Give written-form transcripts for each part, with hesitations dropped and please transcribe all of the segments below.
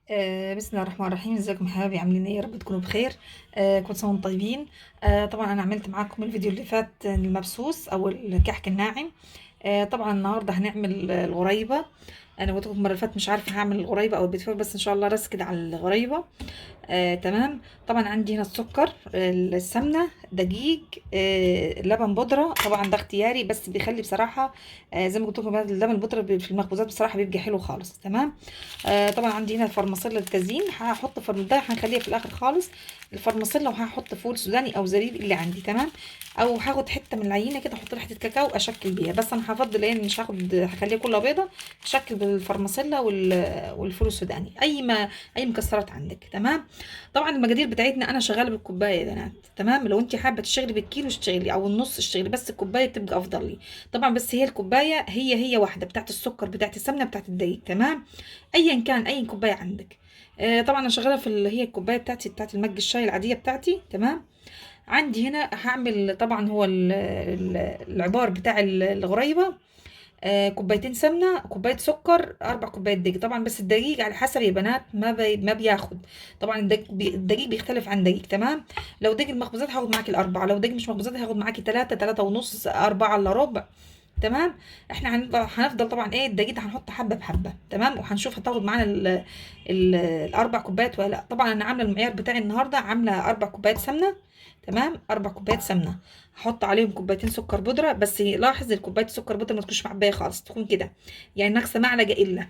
بسم الله الرحمن الرحيم. ازيكم يا حبايبي؟ عاملين ايه؟ يا رب تكونوا بخير. كل سنه وانتم طيبين. طبعا انا عملت معاكم الفيديو اللي فات المبسوس او الكحك الناعم. طبعا النهارده هنعمل الغريبه. انا قلت لكم المره اللي فاتت مش عارفه هعمل الغريبه او البيتفور، بس ان شاء الله رس كده على الغريبه. تمام. طبعا عندي هنا السكر، السمنه، دقيق، لبن بودره. طبعا ده اختياري بس بيخلي بصراحه، زي ما قلت لكم اللبن البودره في المخبوزات بصراحه بيبقى حلو خالص. تمام. طبعا عندي هنا الفرماسيلا للتزيين، هحط ده هنخليها في الاخر خالص. الفرماسيلا، وهحط فول سوداني او زبيب اللي عندي. تمام. او هاخد حته من العجينه كده، احط لها حته كاكاو اشكل بيها، بس انا هفضل ايه، مش هخليها كلها بيضه. اشكل بالفرماسيلا والفول السوداني، اي مكسرات عندك. تمام. طبعا المقادير بتاعتنا انا شغاله بالكوبايه يا بنات. تمام. لو انت حابه تشتغلي بالكيلو اشتغلي، او النص اشتغلي، بس الكوبايه بتبقى افضل لي. طبعا بس هي الكوبايه هي واحده، بتاعت السكر، بتاعت السمنه، بتاعت الدقيق. تمام. ايا كان اي كوبايه عندك. طبعا انا شغاله في اللي هي الكوبايه بتاعتي، بتاعت المج الشاي العاديه بتاعتي. تمام. عندي هنا هعمل طبعا هو العبار بتاع الغريبه. كوبايتين سمنه، كوبايه سكر، 4 كوبايات دقيق. طبعا بس الدقيق على حسب يا بنات، ما بياخد. طبعا الدقيق بيختلف عن دقيق. تمام. لو دقيق المخبوزات هاخد معاكي الاربعه، لو دقيق مش مخبوزات هاخد معاكي 3 3 ونص، 4 الا ربع. تمام. احنا هنفضل طبعا ايه، الدقيق هنحط حبه بحبه. تمام. وهنشوف هتاخد معانا ال4 كوبايات ولا لا. طبعا انا عامله المعيار بتاعي النهارده، عامله 4 كوبايات سمنه. تمام. 4 كوبايات سمنه. هحط عليهم كوبايتين سكر بودره، بس لاحظ الكوبايه السكر بودره ما تكونش معبيه خالص، تكون كده يعني ناقصه معلقه الا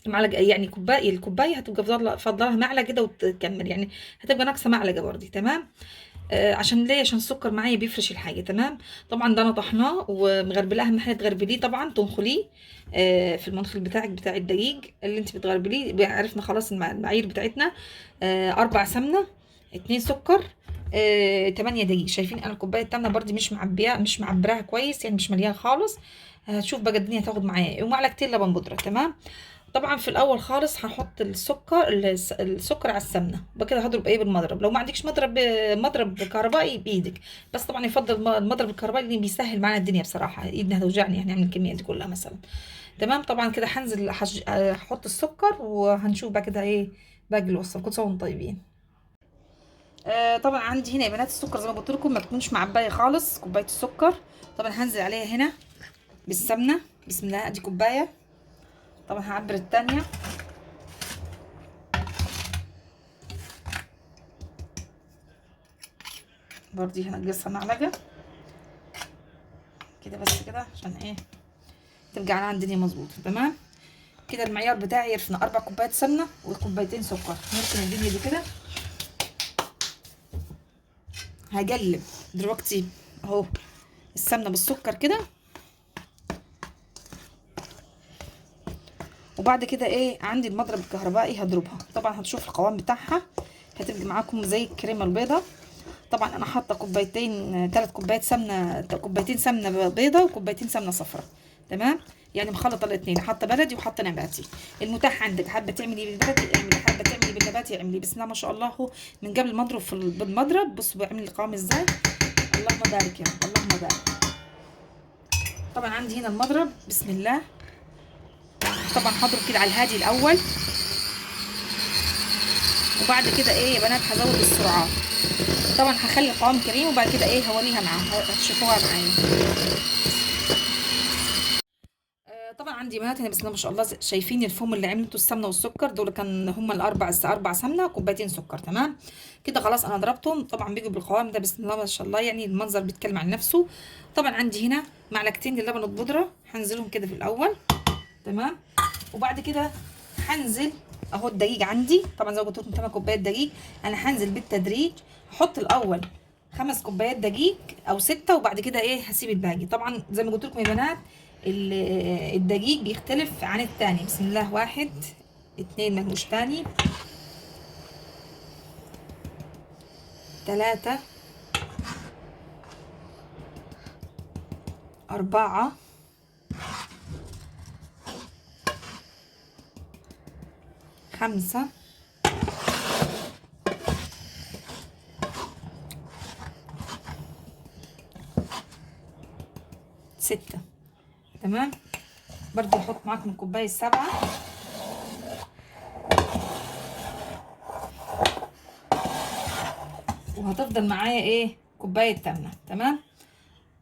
معلقه، يعني الكوبايه هتبقى فضلها معلقه كده وتكمل يعني، هتبقى ناقصه معلقه برضه. تمام. عشان ليه؟ عشان السكر معايا بيفرش الحاجه. تمام. طبعا ده انا طحناه ومغربلاه. اهم حاجه تغربليه، طبعا تنخليه في المنخل بتاعك بتاع الدقيق اللي انت بتغربليه. عرفنا خلاص المعايير بتاعتنا. 4 سمنه، 2 سكر، 8 دقيق. شايفين انا الكوبايه التامنه برضه مش معبراها كويس، يعني مش مليان خالص. هتشوف بقى الدنيا هتاخد معايا إيه. ومعلقتين لبن بودره. تمام. طبعا في الاول خالص هحط السكر على السمنه، وبعد كده هضرب ايه بالمضرب. لو ما عندكش مضرب كهربائي بايدك، بس طبعا يفضل المضرب الكهربائي لان بيسهل معانا الدنيا بصراحه، ايدنا هتوجعني يعني نعمل الكميه دي كلها مثلا. تمام. طبعا كده هنزل هحط السكر، وهنشوف بقى كده ايه باقي الوصفه. كل سنه وانتم طيبين. طبعا عندي هنا يا بنات السكر زي ما قلت لكم ما تكونش معبايه خالص، كوبايه السكر. طبعا هنزل عليها هنا بالسمنه. بسم الله، ادي كوبايه. طبعا هعبر التانية. برضه هنقصها معلقه كده، بس كده عشان ايه ترجع لنا الدنيا مظبوطه. تمام. كده المعيار بتاعي يرفنا 4 كوبايات سمنه وكوبايتين سكر. نركن الدنيا دي كده. هقلب دلوقتي اهو السمنه بالسكر كده، وبعد كده ايه عندي المضرب الكهربائي هضربها. طبعا هتشوف القوام بتاعها هتبقى معاكم زي الكريمه البيضه. طبعا انا حاطه كوبايتين، 3 كوبايات سمنه، كوبايتين سمنه بيضه وكوبايتين سمنه صفراء. تمام. يعني مخلطه الاثنين، حاطه بلدي وحاطه نباتي. المتاح عندك، حابه تعملي بالبلدي اعملي، حابه تعملي بالنباتي اعملي. بسم الله ما شاء الله. هو من قبل ما اضرب بالمضرب بصوا بعمل القوام ازاي. اللهم بارك يا رب، اللهم بارك. طبعا عندي هنا المضرب. بسم الله. طبعا هضرب كده على الهادي الاول، وبعد كده ايه يا بنات هزود السرعات. طبعا هخلي القوام كريم، وبعد كده ايه هوريها معاهم هتشوفوها معايا. طبعا عندي بنات هنا بسم الله ما شاء الله. شايفين الفوم اللي عملته السمنه والسكر دول؟ كان هما اربع سمنه وكوبايتين سكر. تمام. كده خلاص انا ضربتهم. طبعا بيجوا بالقوام ده بسم الله ما شاء الله، يعني المنظر بيتكلم عن نفسه. طبعا عندي هنا معلقتين للبن البودره، هنزلهم كده في الاول. تمام. وبعد كده هنزل اهو الدقيق عندي. طبعا زي ما قلت لكم 8 كوبايات دقيق. انا هنزل بالتدريج. هحط الاول 5 كوبايات دقيق او 6، وبعد كده ايه هسيب الباقي. طبعا زي ما قلت لكم يا بنات الدقيق بيختلف عن التاني. بسم الله. 1 2 ملهوش تاني. 3 4 5 6. تمام. برضو هحط معاكم الكوبايه السابعه. وهتفضل معايا ايه كوبايه سمنه. تمام.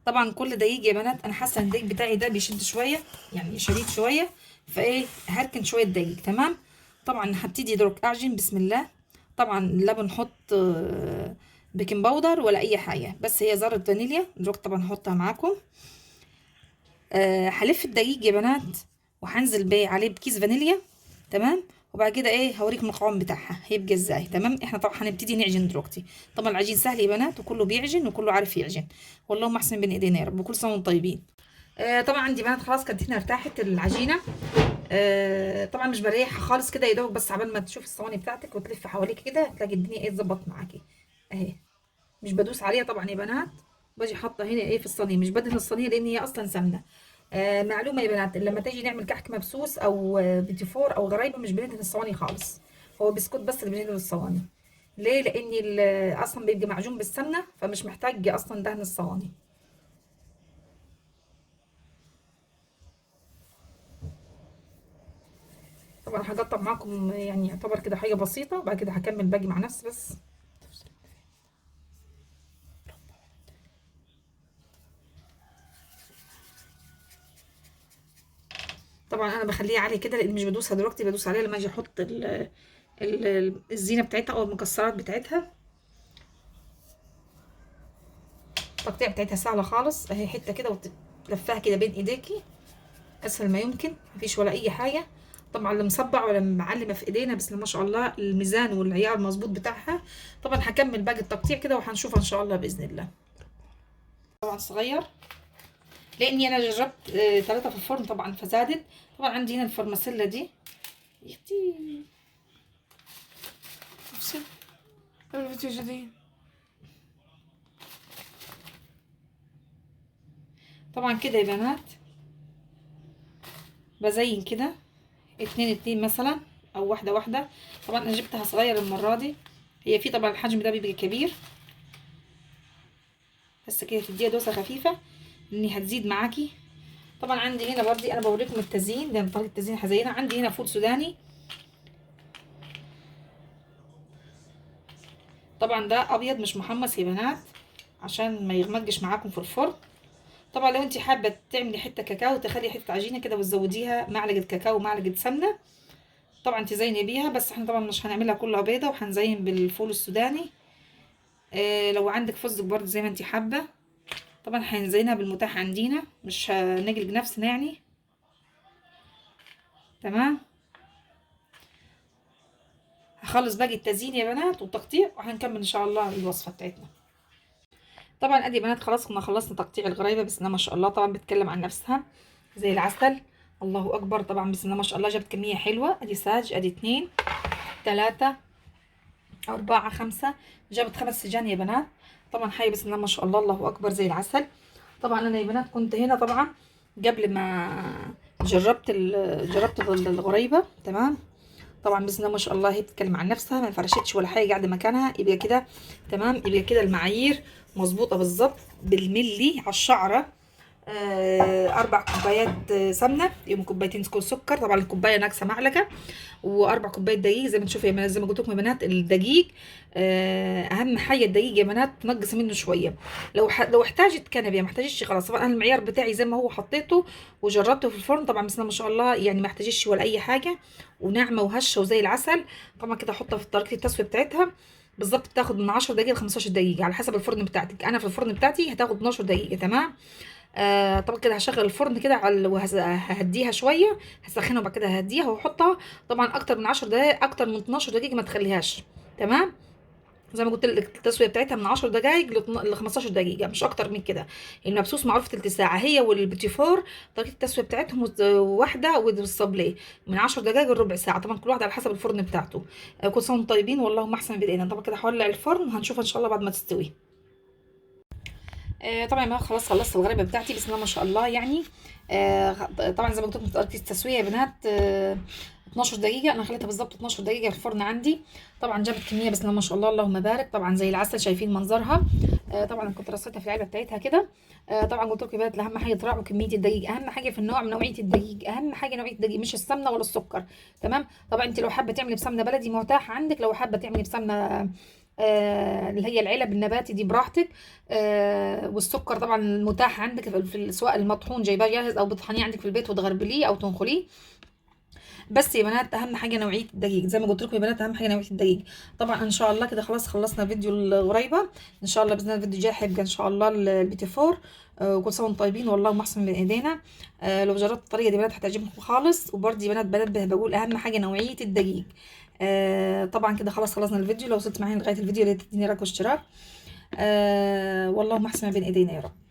طبعا كل دقيق يا بنات انا حاسه ان الدقيق بتاعي ده بيشد شويه، يعني شديد شويه، فايه هركن شويه دقيق. تمام. طبعا هبتدي دروك اعجن بسم الله. طبعا لا بنحط بيكنج باودر ولا اي حاجه، بس هي ذره فانيليا دروك طبعا هحطها معاكم. هلف الدقيق يا بنات وهنزل بيه عليه بكيس فانيليا. تمام. وبعد كده ايه هوريكم القوام بتاعها هيبقى ازاي. تمام. احنا طبعا هنبتدي نعجن دلوقتي. طبعا العجين سهل يا بنات وكله بيعجن وكله عارف يعجن، والله ما احسن بين ايدينا يا رب. وكل سنه وانتم طيبين. طبعا عندي بنات خلاص كانت هنا ارتاحت العجينه. طبعا مش بريحها خالص كده يا دوب، بس عبال ما تشوف الصواني بتاعتك وتلف حواليك كده تلاقي الدنيا ايه تظبط معاكي اهي. مش بدوس عليها طبعا يا بنات، باجي حاطه هنا ايه في الصينيه، مش بدهن الصينيه لان هي اصلا سمنه. معلومه يا بنات، لما تيجي نعمل كحك مبسوس او بيتي فور او غرايبه مش بندهن الصواني خالص، هو بسكوت بس اللي بندهن الصواني. ليه؟ لان اصلا بيبقى معجون بالسمنه فمش محتاج اصلا دهن الصواني. طبعا هقطع معاكم يعني يعتبر كده حاجه بسيطه، بعد كده هكمل باقي مع نفسي بس. طبعا انا بخليها عاليه كده لان مش بدوسها دلوقتي، بدوس عليها لما اجي احط الزينه بتاعتها او المكسرات بتاعتها. التقطيع بتاعتها سهله خالص اهي، حته كده وتلفها كده بين ايديكي اسهل ما يمكن، مفيش ولا اي حاجه. طبعا اللي مصبع ولا معلمه في ايدينا بسم الله ما شاء الله الميزان والعيار المظبوط بتاعها. طبعا هكمل باقي التقطيع كده وهنشوفها ان شاء الله باذن الله. طبعا صغير لاني انا جربت 3 في الفرن طبعا فزادت. طبعا عندي هنا الفرماسيلا دي يا اختي. نفسي الفيديو جديد. طبعا كده يا بنات بزين كده 2 2 مثلا او واحده واحده. طبعا انا جبتها صغير المره دي، هي في طبعا الحجم ده بيبقى كبير، بس كده تديها دوسه خفيفه لاني هتزيد معاكي. طبعا عندي هنا برضي انا بوريكم التزيين ده، طريقه التزيين هزينها. عندي هنا فول سوداني، طبعا ده ابيض مش محمص يا بنات عشان ما يغمقش معاكم في الفرن. طبعا لو انت حابه تعملي حته كاكاو تخلي حته عجينه كده وتزوديها معلقه كاكاو ومعلقه سمنه طبعا تزيني بيها، بس احنا طبعا مش هنعملها كلها بيضه وهنزين بالفول السوداني. لو عندك فستق برضه زي ما انت حابه. طبعا هنزينها بالمتاح عندنا مش هنجلد نفسنا يعني. تمام. هخلص باقي التزيين يا بنات والتقطيع وهنكمل ان شاء الله الوصفه بتاعتنا. طبعا ادي بنات خلاص كنا خلصنا تقطيع الغريبه بسم الله ما شاء الله. طبعا بتتكلم عن نفسها زي العسل، الله اكبر. طبعا بسم الله ما شاء الله جابت كميه حلوه، ادي ساج ادي 2 3 4 5، جابت 5 سجان يا بنات. طبعا حي بسم الله ما شاء الله الله اكبر زي العسل. طبعا انا يا بنات كنت هنا طبعا قبل ما جربت الغريبه. تمام. طبعا بسم الله ما شاء الله هي بتتكلم عن نفسها، ما فرشتش ولا حاجه قاعده مكانها، يبقى كده تمام. يبقى كده المعايير مظبوطه بالظبط بالملي على الشعره. 4 كوبايات سمنه، يوم كوبايتين سكر. طبعا الكوبايه ناقصه معلقه، و4 كوبايات دقيق زي ما تشوفوا يا بنات. زي ما قلت لكم يا بنات الدقيق اهم حاجه الدقيق يا بنات تنقص منه شويه. لو احتاجت كنبه ما احتاجتش خلاص. طبعا انا المعيار بتاعي زي ما هو حطيته وجربته في الفرن. طبعا بسم الله ما شاء الله يعني ما احتاجتش ولا اي حاجه، وناعمه وهشه وزي العسل. طبعا كده احطها في طريقه التسويه بتاعتها بالظبط، بتاخد من 10 دقائق ل 15 دقيقه على حسب الفرن بتاعتك. انا في الفرن بتاعتي هتاخد 12 دقيقه. تمام. طبعا كده هشغل الفرن كده على وههديها شويه، هسخنها وبعد كده ههديها واحطها. طبعا اكتر من 10 دقائق اكتر من 12 دقيقه ما تخليهاش. تمام. زي ما قلت لك التسويه بتاعتها من 10 دقائق ل 15 دقيقه مش اكتر من كده. المبسوس معروف تلت ساعه، هي والبيتي فور طريقه التسويه بتاعتهم واحده، والصابليه من 10 دقائق لربع ساعه. طبعا كل واحد على حسب الفرن بتاعته. كل سنه وانتم طيبين والله ما احسن بايدينا. طبعا كده هولع الفرن وهنشوفها ان شاء الله بعد ما تستوي. طبعا ما خلاص خلصت الغريبه بتاعتي بسم الله ما شاء الله يعني. طبعا زي ما قلت لكم طريقه التسويه يا بنات 12 دقيقه، انا خليتها بالظبط 12 دقيقه في الفرن عندي. طبعا جابت كميه بسم الله ما شاء الله اللهم بارك، طبعا زي العسل شايفين منظرها. طبعا كنت رصيتها في العلبه بتاعتها كده. طبعا قلت لكم يا بنات اهم حاجه تراعوا كميه الدقيق، اهم حاجه في النوع نوعيه الدقيق، اهم حاجه نوعيه الدقيق مش السمنه ولا السكر. تمام. طبعا انت لو حابه تعملي بسمنه بلدي متاح عندك، لو حابه تعملي بسمنه اللي هي العلب النباتي دي براحتك. والسكر طبعا المتاح عندك سواء المطحون جايباه جاهز او بتطحنيه عندك في البيت وتغربليه او تنخليه. بس يا بنات اهم حاجه نوعيه الدقيق، زي ما قلت لكم يا بنات اهم حاجه نوعيه الدقيق. طبعا ان شاء الله كده خلاص خلصنا فيديو الغريبه. ان شاء الله باذن الله الفيديو الجاي هيبقى ان شاء الله البيتي فور. وكل سنه وانتم طيبين والله احسن بين ايدينا. لو جربت الطريقه دي بنات هتعجبكم خالص. وبرضه يا بنات بنبه بقول اهم حاجه نوعيه الدقيق. طبعا كده خلاص خلصنا الفيديو. لو وصلت معايا لغايه الفيديو يا ريت تديني لايك واشتراك. والله احسن بين ايدينا يا رب.